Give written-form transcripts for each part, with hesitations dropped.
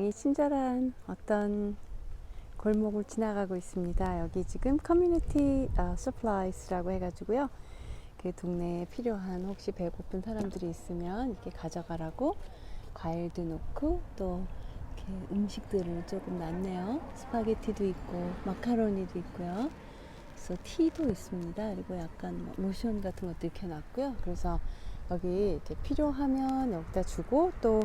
굉장히 친절한 어떤 골목을 지나가고 있습니다. 여기 지금 커뮤니티 서플라이스라고 해가지고요. 그 동네에 필요한 혹시 배고픈 사람들이 있으면 이렇게 가져가라고 과일도 놓고 또 이렇게 음식들을 조금 놨네요. 스파게티도 있고 마카로니도 있고요. 그래서 티도 있습니다. 그리고 약간 로션 같은 것도 이렇게 놨고요. 그래서 여기 이렇게 필요하면 여기다 주고 또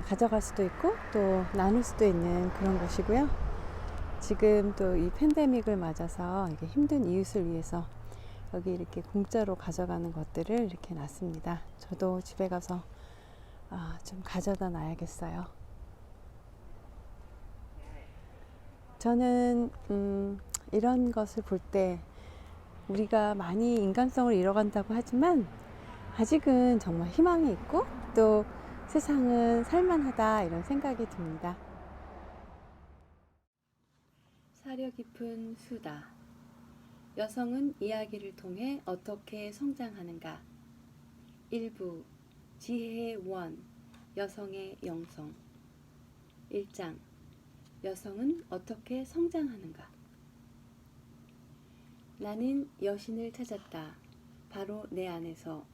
가져갈 수도 있고 또 나눌 수도 있는 그런 곳이고요. 지금 또 이 팬데믹을 맞아서 이게 힘든 이웃을 위해서 여기 이렇게 공짜로 가져가는 것들을 이렇게 놨습니다. 저도 집에 가서 좀 가져다 놔야겠어요. 저는 이런 것을 볼 때 우리가 많이 인간성을 잃어간다고 하지만 아직은 정말 희망이 있고 또 세상은 살만하다 이런 생각이 듭니다. 사려 깊은 수다. 여성은 이야기를 통해 어떻게 성장하는가? 일부 지혜의 원 여성의 영성 1장 여성은 어떻게 성장하는가? 나는 여신을 찾았다. 바로 내 안에서.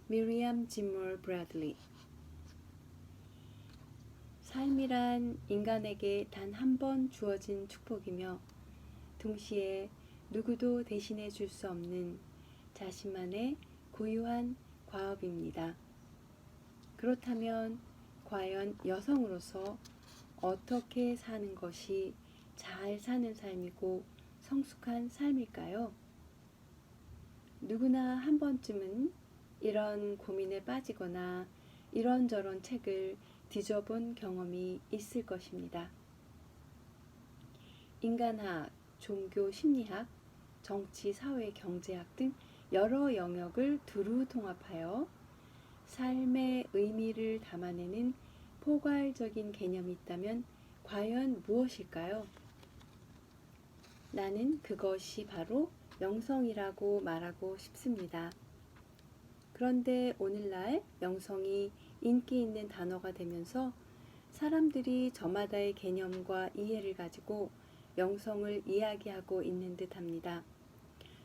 미리암 지몰 브래들리. 삶이란 인간에게 단 한 번 주어진 축복이며 동시에 누구도 대신해 줄 수 없는 자신만의 고유한 과업입니다. 그렇다면 과연 여성으로서 어떻게 사는 것이 잘 사는 삶이고 성숙한 삶일까요? 누구나 한 번쯤은 이런 고민에 빠지거나 이런저런 책을 뒤져본 경험이 있을 것입니다. 인간학, 종교 심리학, 정치, 사회, 경제학 등 여러 영역을 두루 통합하여 삶의 의미를 담아내는 포괄적인 개념이 있다면 과연 무엇일까요? 나는 그것이 바로 영성이라고 말하고 싶습니다. 그런데 오늘날 영성이 인기 있는 단어가 되면서 사람들이 저마다의 개념과 이해를 가지고 영성을 이야기하고 있는 듯 합니다.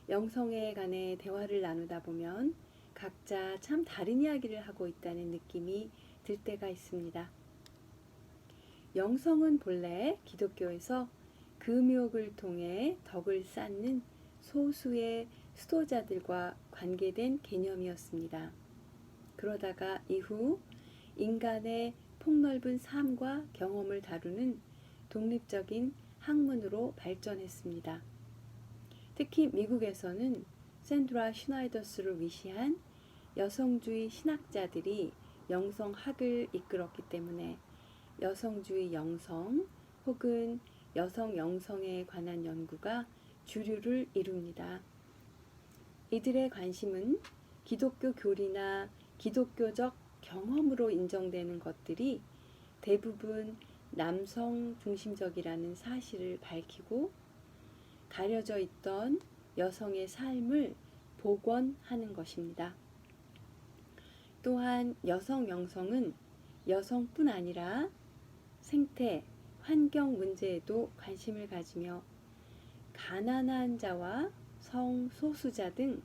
영성에 관해 대화를 나누다 보면 각자 참 다른 이야기를 하고 있다는 느낌이 들 때가 있습니다. 영성은 본래 기독교에서 금욕을 통해 덕을 쌓는 소수의 수도자들과 관계된 개념이었습니다. 그러다가 이후 인간의 폭넓은 삶과 경험을 다루는 독립적인 학문으로 발전했습니다. 특히 미국에서는 샌드라 슈나이더스를 위시한 여성주의 신학자들이 영성학을 이끌었기 때문에 여성주의 영성 혹은 여성 영성에 관한 연구가 주류를 이룹니다. 이들의 관심은 기독교 교리나 기독교적 경험으로 인정되는 것들이 대부분 남성 중심적이라는 사실을 밝히고 가려져 있던 여성의 삶을 복원하는 것입니다. 또한 여성 영성은 여성뿐 아니라 생태, 환경 문제에도 관심을 가지며 가난한 자와 성소수자 등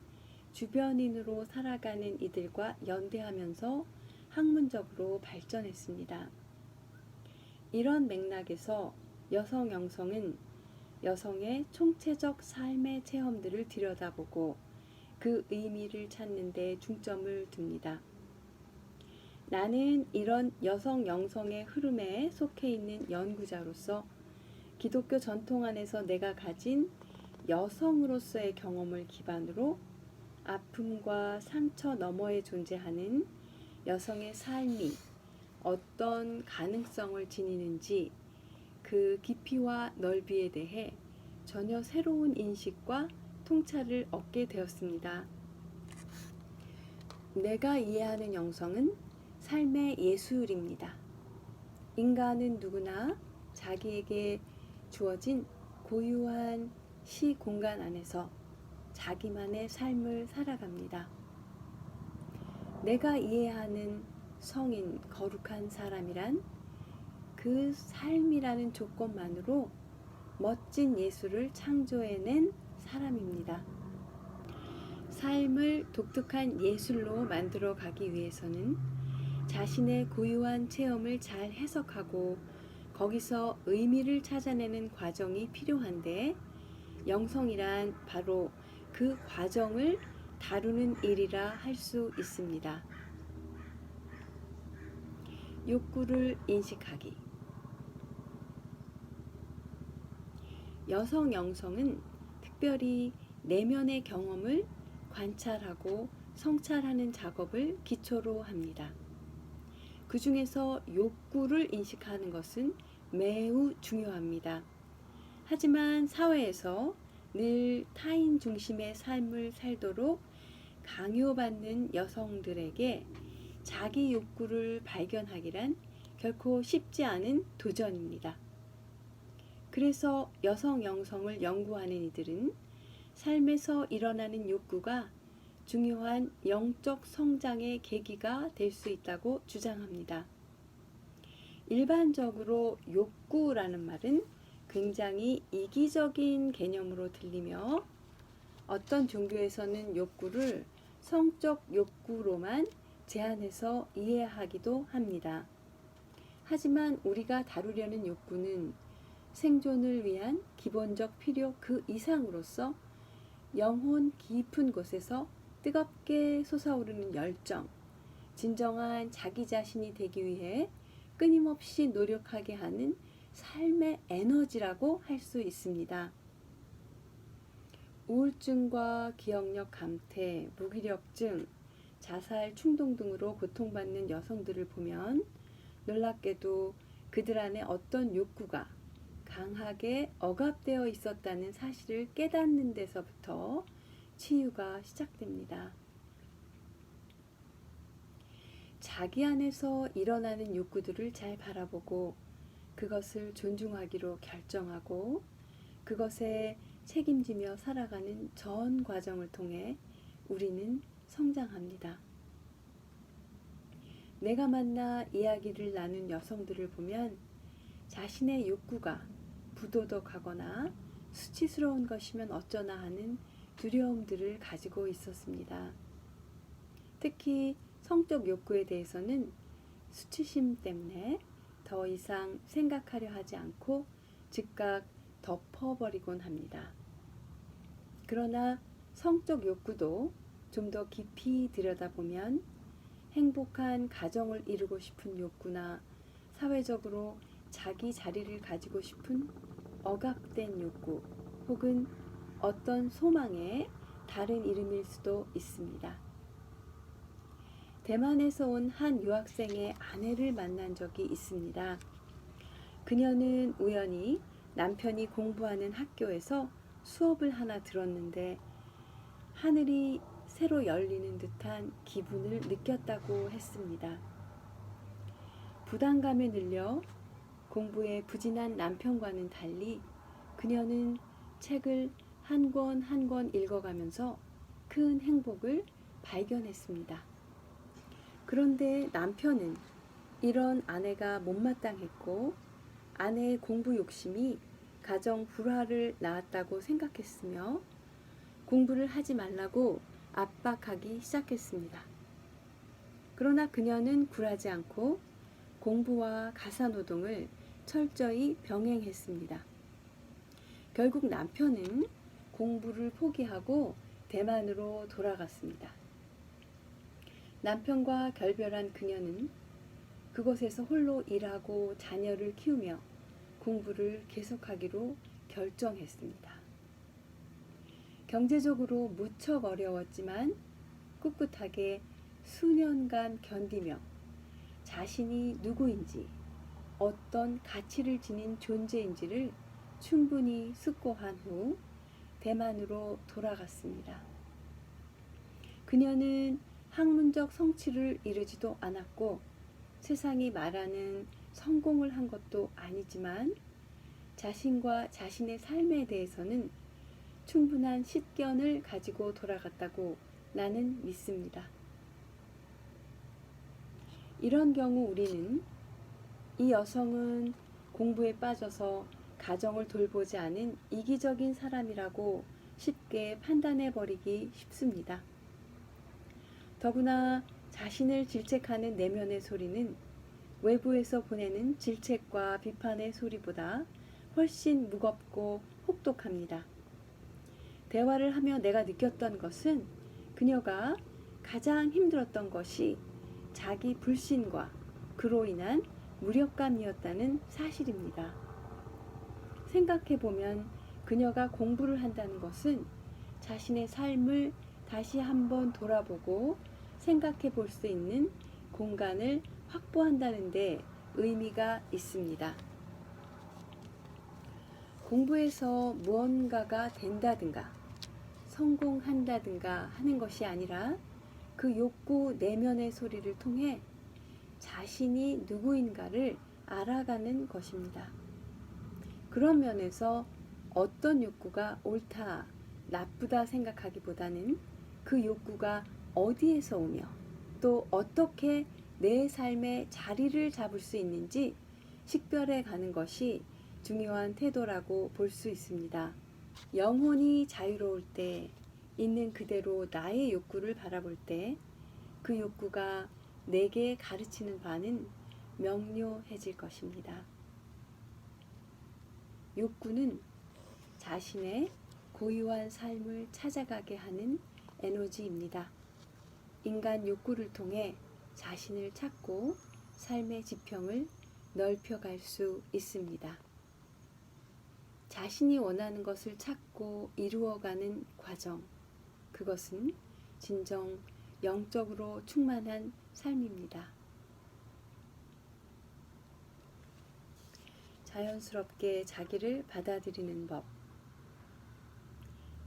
주변인으로 살아가는 이들과 연대하면서 학문적으로 발전했습니다. 이런 맥락에서 여성 영성은 여성의 총체적 삶의 체험들을 들여다보고 그 의미를 찾는 데 중점을 둡니다. 나는 이런 여성 영성의 흐름에 속해 있는 연구자로서 기독교 전통 안에서 내가 가진 여성으로서의 경험을 기반으로 아픔과 상처 너머에 존재하는 여성의 삶이 어떤 가능성을 지니는지 그 깊이와 넓이에 대해 전혀 새로운 인식과 통찰을 얻게 되었습니다. 내가 이해하는 영성은 삶의 예술입니다. 인간은 누구나 자기에게 주어진 고유한 시 공간 안에서 자기만의 삶을 살아갑니다. 내가 이해하는 성인, 거룩한 사람이란 그 삶이라는 조건만으로 멋진 예술을 창조해낸 사람입니다. 삶을 독특한 예술로 만들어 가기 위해서는 자신의 고유한 체험을 잘 해석하고 거기서 의미를 찾아내는 과정이 필요한데, 영성이란 바로 그 과정을 다루는 일이라 할 수 있습니다. 욕구를 인식하기. 여성 영성은 특별히 내면의 경험을 관찰하고 성찰하는 작업을 기초로 합니다. 그 중에서 욕구를 인식하는 것은 매우 중요합니다. 하지만 사회에서 늘 타인 중심의 삶을 살도록 강요받는 여성들에게 자기 욕구를 발견하기란 결코 쉽지 않은 도전입니다. 그래서 여성 영성을 연구하는 이들은 삶에서 일어나는 욕구가 중요한 영적 성장의 계기가 될 수 있다고 주장합니다. 일반적으로 욕구라는 말은 굉장히 이기적인 개념으로 들리며, 어떤 종교에서는 욕구를 성적 욕구로만 제한해서 이해하기도 합니다. 하지만 우리가 다루려는 욕구는 생존을 위한 기본적 필요 그 이상으로서 영혼 깊은 곳에서 뜨겁게 솟아오르는 열정, 진정한 자기 자신이 되기 위해 끊임없이 노력하게 하는 삶의 에너지라고 할 수 있습니다. 우울증과 기억력 감퇴, 무기력증, 자살 충동 등으로 고통받는 여성들을 보면 놀랍게도 그들 안에 어떤 욕구가 강하게 억압되어 있었다는 사실을 깨닫는 데서부터 치유가 시작됩니다. 자기 안에서 일어나는 욕구들을 잘 바라보고 그것을 존중하기로 결정하고 그것에 책임지며 살아가는 전 과정을 통해 우리는 성장합니다. 내가 만나 이야기를 나눈 여성들을 보면 자신의 욕구가 부도덕하거나 수치스러운 것이면 어쩌나 하는 두려움들을 가지고 있었습니다. 특히 성적 욕구에 대해서는 수치심 때문에 더 이상 생각하려 하지 않고 즉각 덮어버리곤 합니다. 그러나 성적 욕구도 좀 더 깊이 들여다보면 행복한 가정을 이루고 싶은 욕구나 사회적으로 자기 자리를 가지고 싶은 억압된 욕구, 혹은 어떤 소망의 다른 이름일 수도 있습니다. 대만에서 온 한 유학생의 아내를 만난 적이 있습니다. 그녀는 우연히 남편이 공부하는 학교에서 수업을 하나 들었는데 하늘이 새로 열리는 듯한 기분을 느꼈다고 했습니다. 부담감에 눌려 공부에 부진한 남편과는 달리 그녀는 책을 한 권 한 권 읽어가면서 큰 행복을 발견했습니다. 그런데 남편은 이런 아내가 못마땅했고 아내의 공부 욕심이 가정 불화를 낳았다고 생각했으며 공부를 하지 말라고 압박하기 시작했습니다. 그러나 그녀는 굴하지 않고 공부와 가사노동을 철저히 병행했습니다. 결국 남편은 공부를 포기하고 대만으로 돌아갔습니다. 남편과 결별한 그녀는 그곳에서 홀로 일하고 자녀를 키우며 공부를 계속하기로 결정했습니다. 경제적으로 무척 어려웠지만 꿋꿋하게 수년간 견디며 자신이 누구인지, 어떤 가치를 지닌 존재인지를 충분히 숙고한 후 대만으로 돌아갔습니다. 그녀는 학문적 성취를 이루지도 않았고 세상이 말하는 성공을 한 것도 아니지만 자신과 자신의 삶에 대해서는 충분한 식견을 가지고 돌아갔다고 나는 믿습니다. 이런 경우 우리는 이 여성은 공부에 빠져서 가정을 돌보지 않은 이기적인 사람이라고 쉽게 판단해 버리기 쉽습니다. 더구나 자신을 질책하는 내면의 소리는 외부에서 보내는 질책과 비판의 소리보다 훨씬 무겁고 혹독합니다. 대화를 하며 내가 느꼈던 것은 그녀가 가장 힘들었던 것이 자기 불신과 그로 인한 무력감이었다는 사실입니다. 생각해보면 그녀가 공부를 한다는 것은 자신의 삶을 다시 한번 돌아보고 생각해 볼 수 있는 공간을 확보한다는 데 의미가 있습니다. 공부에서 무언가가 된다든가 성공한다든가 하는 것이 아니라 그 욕구 내면의 소리를 통해 자신이 누구인가를 알아가는 것입니다. 그런 면에서 어떤 욕구가 옳다, 나쁘다 생각하기보다는 그 욕구가 어디에서 오며 또 어떻게 내 삶에 자리를 잡을 수 있는지 식별해 가는 것이 중요한 태도라고 볼 수 있습니다. 영혼이 자유로울 때, 있는 그대로 나의 욕구를 바라볼 때 그 욕구가 내게 가르치는 바는 명료해질 것입니다. 욕구는 자신의 고유한 삶을 찾아가게 하는 에너지입니다. 인간 욕구를 통해 자신을 찾고 삶의 지평을 넓혀갈 수 있습니다. 자신이 원하는 것을 찾고 이루어가는 과정, 그것은 진정 영적으로 충만한 삶입니다. 자연스럽게 자기를 받아들이는 법.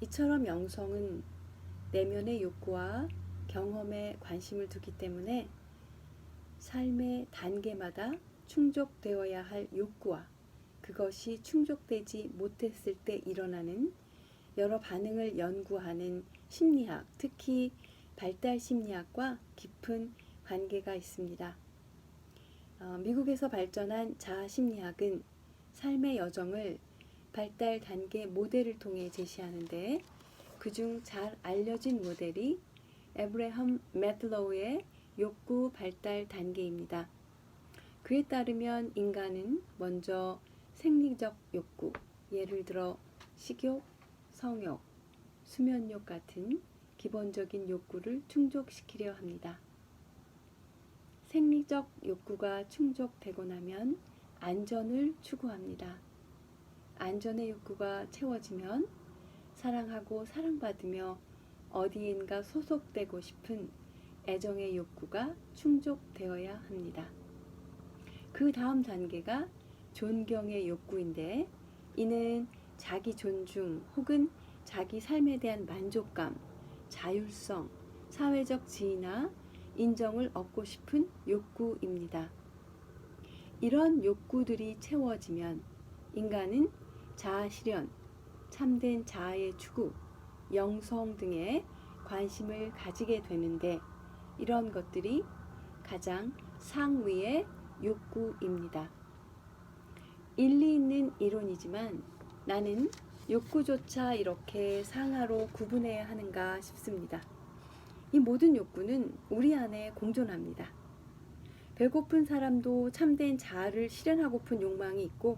이처럼 영성은 내면의 욕구와 경험에 관심을 두기 때문에 삶의 단계마다 충족되어야 할 욕구와 그것이 충족되지 못했을 때 일어나는 여러 반응을 연구하는 심리학, 특히 발달 심리학과 깊은 관계가 있습니다. 미국에서 발전한 자아 심리학은 삶의 여정을 발달 단계 모델을 통해 제시하는데 그중 잘 알려진 모델이 에브레함 매슬로우의 욕구 발달 단계입니다. 그에 따르면 인간은 먼저 생리적 욕구, 예를 들어 식욕, 성욕, 수면욕 같은 기본적인 욕구를 충족시키려 합니다. 생리적 욕구가 충족되고 나면 안전을 추구합니다. 안전의 욕구가 채워지면 사랑하고 사랑받으며 어디인가 소속되고 싶은 애정의 욕구가 충족되어야 합니다. 그 다음 단계가 존경의 욕구인데 이는 자기 존중 혹은 자기 삶에 대한 만족감, 자율성, 사회적 지위나 인정을 얻고 싶은 욕구입니다. 이런 욕구들이 채워지면 인간은 자아 실현, 참된 자아의 추구, 영성 등에 관심을 가지게 되는데 이런 것들이 가장 상위의 욕구입니다. 일리 있는 이론이지만 나는 욕구조차 이렇게 상하로 구분해야 하는가 싶습니다. 이 모든 욕구는 우리 안에 공존합니다. 배고픈 사람도 참된 자아를 실현하고픈 욕망이 있고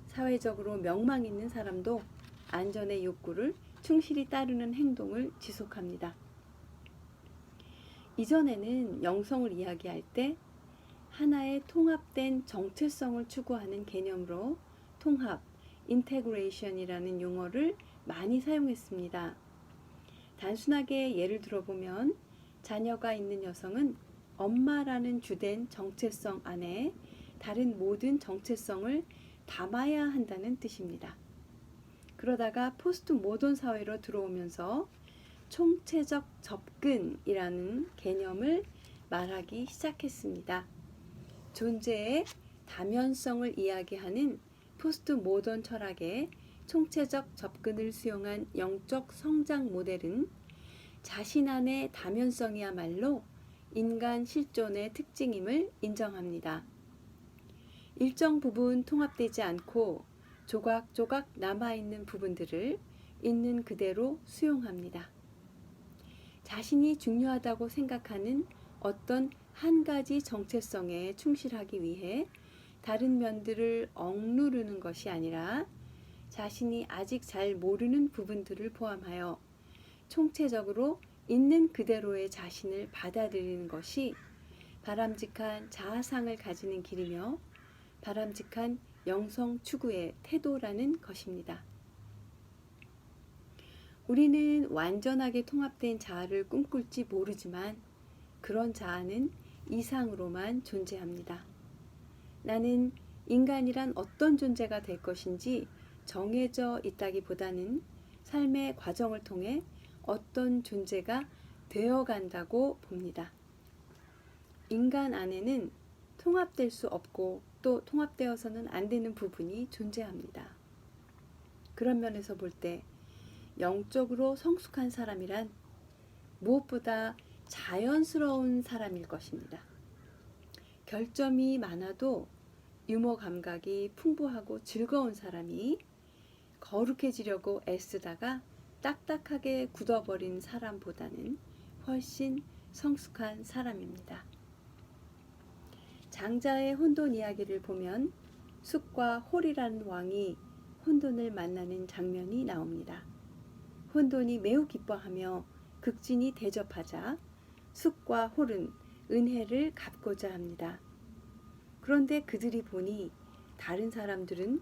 사회적으로 명망 있는 사람도 안전의 욕구를 충실히 따르는 행동을 지속합니다. 이전에는 영성을 이야기할 때 하나의 통합된 정체성을 추구하는 개념으로 통합, 인테그레이션이라는 용어를 많이 사용했습니다. 단순하게 예를 들어보면 자녀가 있는 여성은 엄마라는 주된 정체성 안에 다른 모든 정체성을 담아야 한다는 뜻입니다. 그러다가 포스트 모던 사회로 들어오면서 총체적 접근이라는 개념을 말하기 시작했습니다. 존재의 다면성을 이야기하는 포스트 모던 철학의 총체적 접근을 수용한 영적 성장 모델은 자신 안의 다면성이야말로 인간 실존의 특징임을 인정합니다. 일정 부분 통합되지 않고 조각조각 남아있는 부분들을 있는 그대로 수용합니다. 자신이 중요하다고 생각하는 어떤 한 가지 정체성에 충실하기 위해 다른 면들을 억누르는 것이 아니라 자신이 아직 잘 모르는 부분들을 포함하여 총체적으로 있는 그대로의 자신을 받아들이는 것이 바람직한 자아상을 가지는 길이며 바람직한 영성 추구의 태도라는 것입니다. 우리는 완전하게 통합된 자아를 꿈꿀지 모르지만 그런 자아는 이상으로만 존재합니다. 나는 인간이란 어떤 존재가 될 것인지 정해져 있다기보다는 삶의 과정을 통해 어떤 존재가 되어간다고 봅니다. 인간 안에는 통합될 수 없고 또 통합되어서는 안 되는 부분이 존재합니다. 그런 면에서 볼 때 영적으로 성숙한 사람이란 무엇보다 자연스러운 사람일 것입니다. 결점이 많아도 유머 감각이 풍부하고 즐거운 사람이 거룩해지려고 애쓰다가 딱딱하게 굳어버린 사람보다는 훨씬 성숙한 사람입니다. 장자의 혼돈 이야기를 보면 숫과 홀이라는 왕이 혼돈을 만나는 장면이 나옵니다. 혼돈이 매우 기뻐하며 극진히 대접하자 숫과 홀은 은혜를 갚고자 합니다. 그런데 그들이 보니 다른 사람들은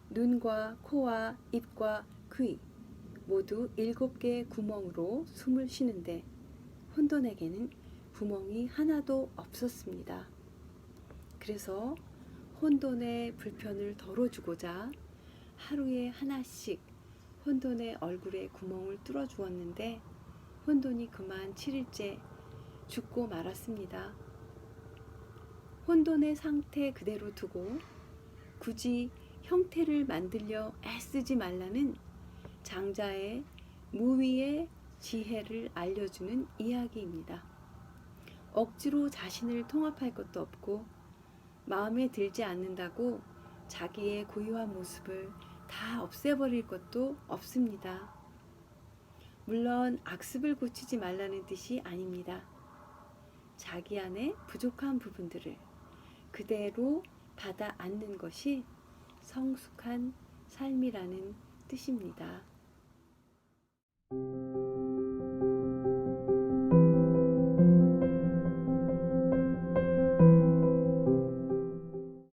눈과 코와 입과 귀 모두 7개의 구멍으로 숨을 쉬는데 혼돈에게는 구멍이 하나도 없었습니다. 그래서 혼돈의 불편을 덜어주고자 하루에 하나씩 혼돈의 얼굴에 구멍을 뚫어 주었는데 혼돈이 그만 7일째 죽고 말았습니다. 혼돈의 상태 그대로 두고 굳이 형태를 만들려 애쓰지 말라는 장자의 무위의 지혜를 알려주는 이야기입니다. 억지로 자신을 통합할 것도 없고 마음에 들지 않는다고 자기의 고유한 모습을 다 없애버릴 것도 없습니다. 물론 악습을 고치지 말라는 뜻이 아닙니다. 자기 안에 부족한 부분들을 그대로 받아 안는 것이 성숙한 삶이라는 뜻입니다.